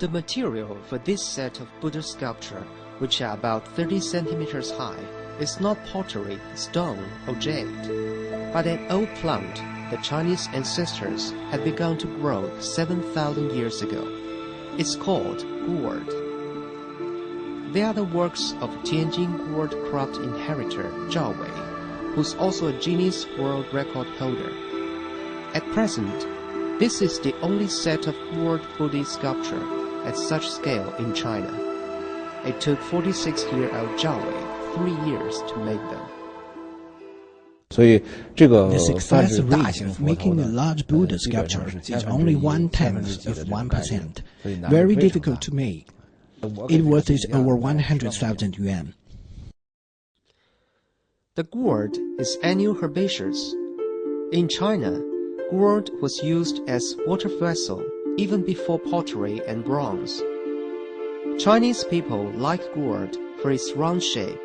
The material for this set of Buddha sculpture, which are about 30 centimeters high, is not pottery, stone, or jade, but an old plant the Chinese ancestors had begun to grow 7,000 years ago. It's called gourd. They are the works of Tianjin gourd craft inheritor Zhao Wei, who's also a Guinness World Record holder. At present, this is the only set of gourd Buddhist sculpture at such scale in China. It took 46-year-old Zhao Wei 3 years to make them. The success rate of making a large Buddha sculpture is only 1/10 of 1%. Very difficult to make. It worth over 100,000 yuan. The gourd is annual herbaceous. In China, gourd was used as water vessel even before pottery and bronze. Chinese people like gourd for its round shape,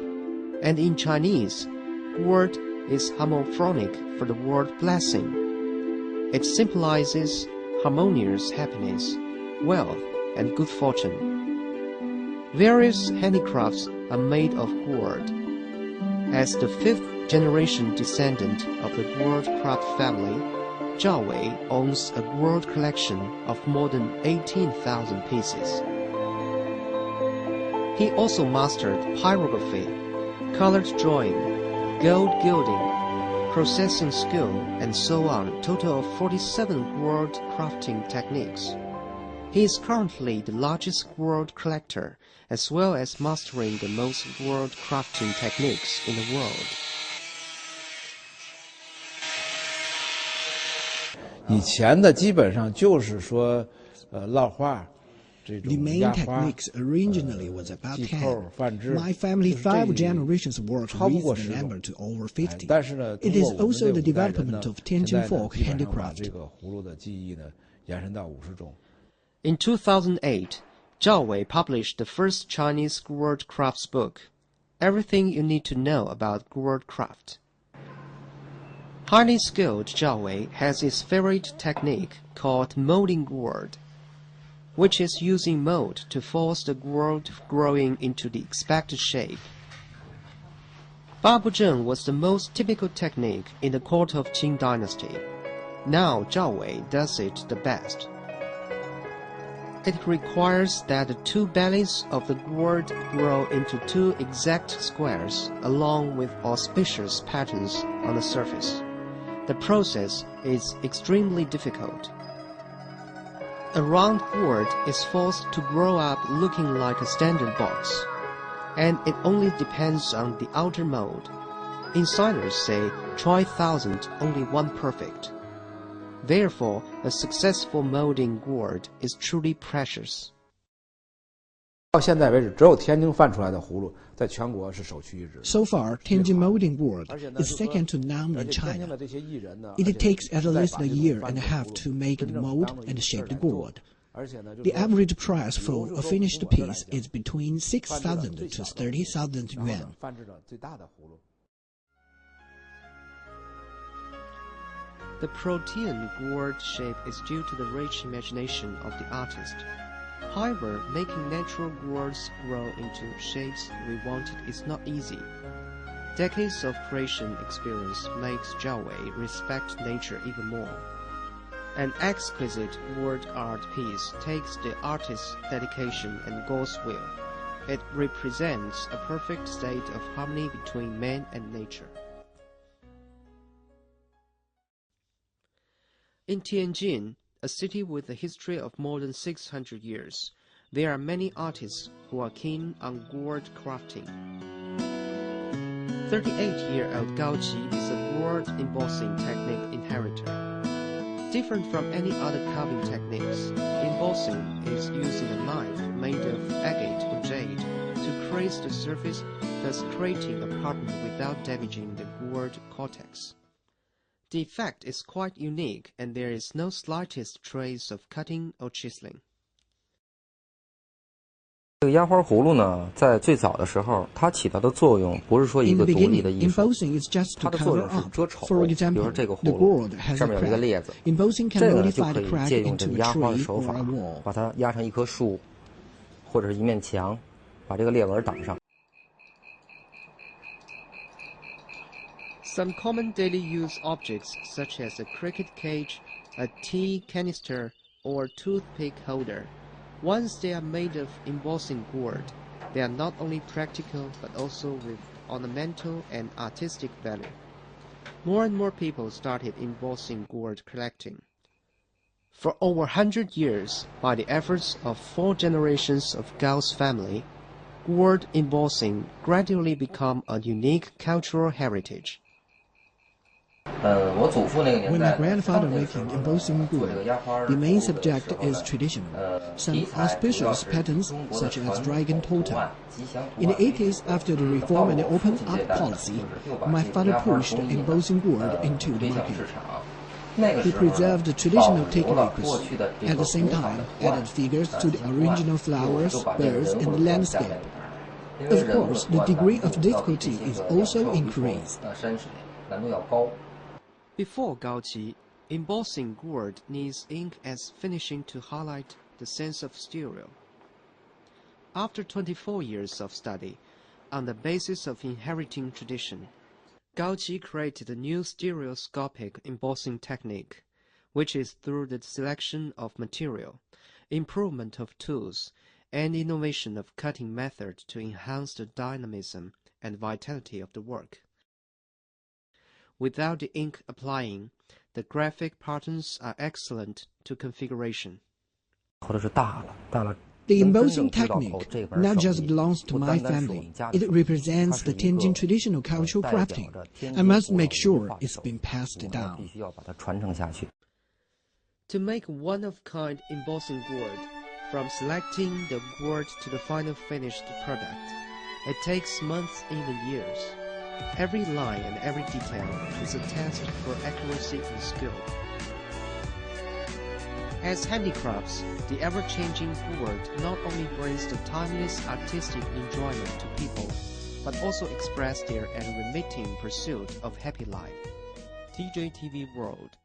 and in Chinese, gourd is homophonic for the word blessing. It symbolizes harmonious happiness, wealth, and good fortune. Various handicrafts are made of gourd. As the 5th generation descendant of the gourd craft family, Zhao Wei owns a gourd collection of more than 18,000 pieces. He also mastered pyrography, colored drawing, gold gilding, processing skill, and so on, total of 47 gourd crafting techniques. He is currently the largest gourd collector, as well as mastering the most gourd crafting techniques in the world. 以前的基本上就是说，烙画。 The main techniques originally was about 10. My family 5 generations worked with the number to over 50. It is also the development of Tianjin folk handicraft. In 2008, Zhao Wei published the first Chinese gourd crafts book, Everything You Need to Know About Gourd Craft. Highly skilled Zhao Wei has his favorite technique called molding gourd, which is using mold to force the gourd growing into the expected shape. Babuzheng was the most typical technique in the court of Qing dynasty. Now Zhao Wei does it the best. It requires that the 2 bellies of the gourd grow into 2 exact squares along with auspicious patterns on the surface. The process is extremely difficult. A round gourd is forced to grow up looking like a standard box, and it only depends on the outer mold. Insiders say, try 1,000, only one perfect. Therefore, a successful molding gourd is truly precious. 到现在为止，只有天津贩出来的葫芦在全国是首屈一指。 So far, Tianjin molding gourd is second to none in China. It takes at least a year and a half to make the mold and shape the gourd. The average price for a finished piece is between 6,000 to 30,000 yuan. The protean gourd shape is due to the rich imagination of the artist. However, making natural gourds grow into shapes we wanted is not easy. Decades of creation experience makes Zhao Wei respect nature even more. An exquisite gourd art piece takes the artist's dedication and God's will. It represents a perfect state of harmony between man and nature. In Tianjin, a city with a history of more than 600 years, there are many artists who are keen on gourd crafting. 38-year-old Gao Qi is a gourd embossing technique inheritor. Different from any other carving techniques, embossing is using a knife made of agate or jade to crease the surface, thus creating a pattern without damaging the gourd cortex. The effect is quite unique, and there is no slightest trace of cutting or chiseling. 这个压花葫芦呢，在最早的时候，它起到的作用不是说一 In 个 the 独立的 beginning, 艺术， embossing is just 它 to 的作 cover 用是 up. 遮丑。 For 比如说 example, 这个 the 葫芦 gourd has a 上面有一个 crack. 裂子， Embossing can 这个呢就 modify 可 the 以 crack 借用这 into 个 a 压花的 tree 手 or 法 a，wall. 把它压成一棵树，或者是一面墙，把这个裂纹挡上。 Some common daily use objects such as a cricket cage, a tea canister, or toothpick holder. Once they are made of embossing gourd, they are not only practical but also with ornamental and artistic value. More and more people started embossing gourd collecting. For over 100 years, by the efforts of 4 generations of Gao's family, gourd embossing gradually became a unique cultural heritage. When my grandfather making embossing gourd, the main subject is traditional. Some auspicious patterns, such as dragon totem. In the 80s, after the reform and the open up policy, my father pushed embossing gourd into the market. He preserved the traditional techniques, at the same time added figures to the original flowers, birds, and the landscape. Of course, the degree of difficulty is also increased. Before Gaoqi, embossing gourd needs ink as finishing to highlight the sense of stereo. After 24 years of study, on the basis of inheriting tradition, Gaoqi created a new stereoscopic embossing technique, which is through the selection of material, improvement of tools, and innovation of cutting methods to enhance the dynamism and vitality of the work. Without the ink applying, the graphic patterns are excellent to configuration. 或者是大了。 The embossing technique not just belongs to my family, it represents the Tianjin traditional cultural crafting. I must make sure it's been passed down. 必须要把它传承下去。 To make one-of-kind embossing gourd, from selecting the gourd to the final finished product, it takes months, even years. Every line and every detail is a test for accuracy and skill. As handicrafts, the ever-changing gourd not only brings the timeless artistic enjoyment to people, but also express their unremitting pursuit of happy life. TJTV World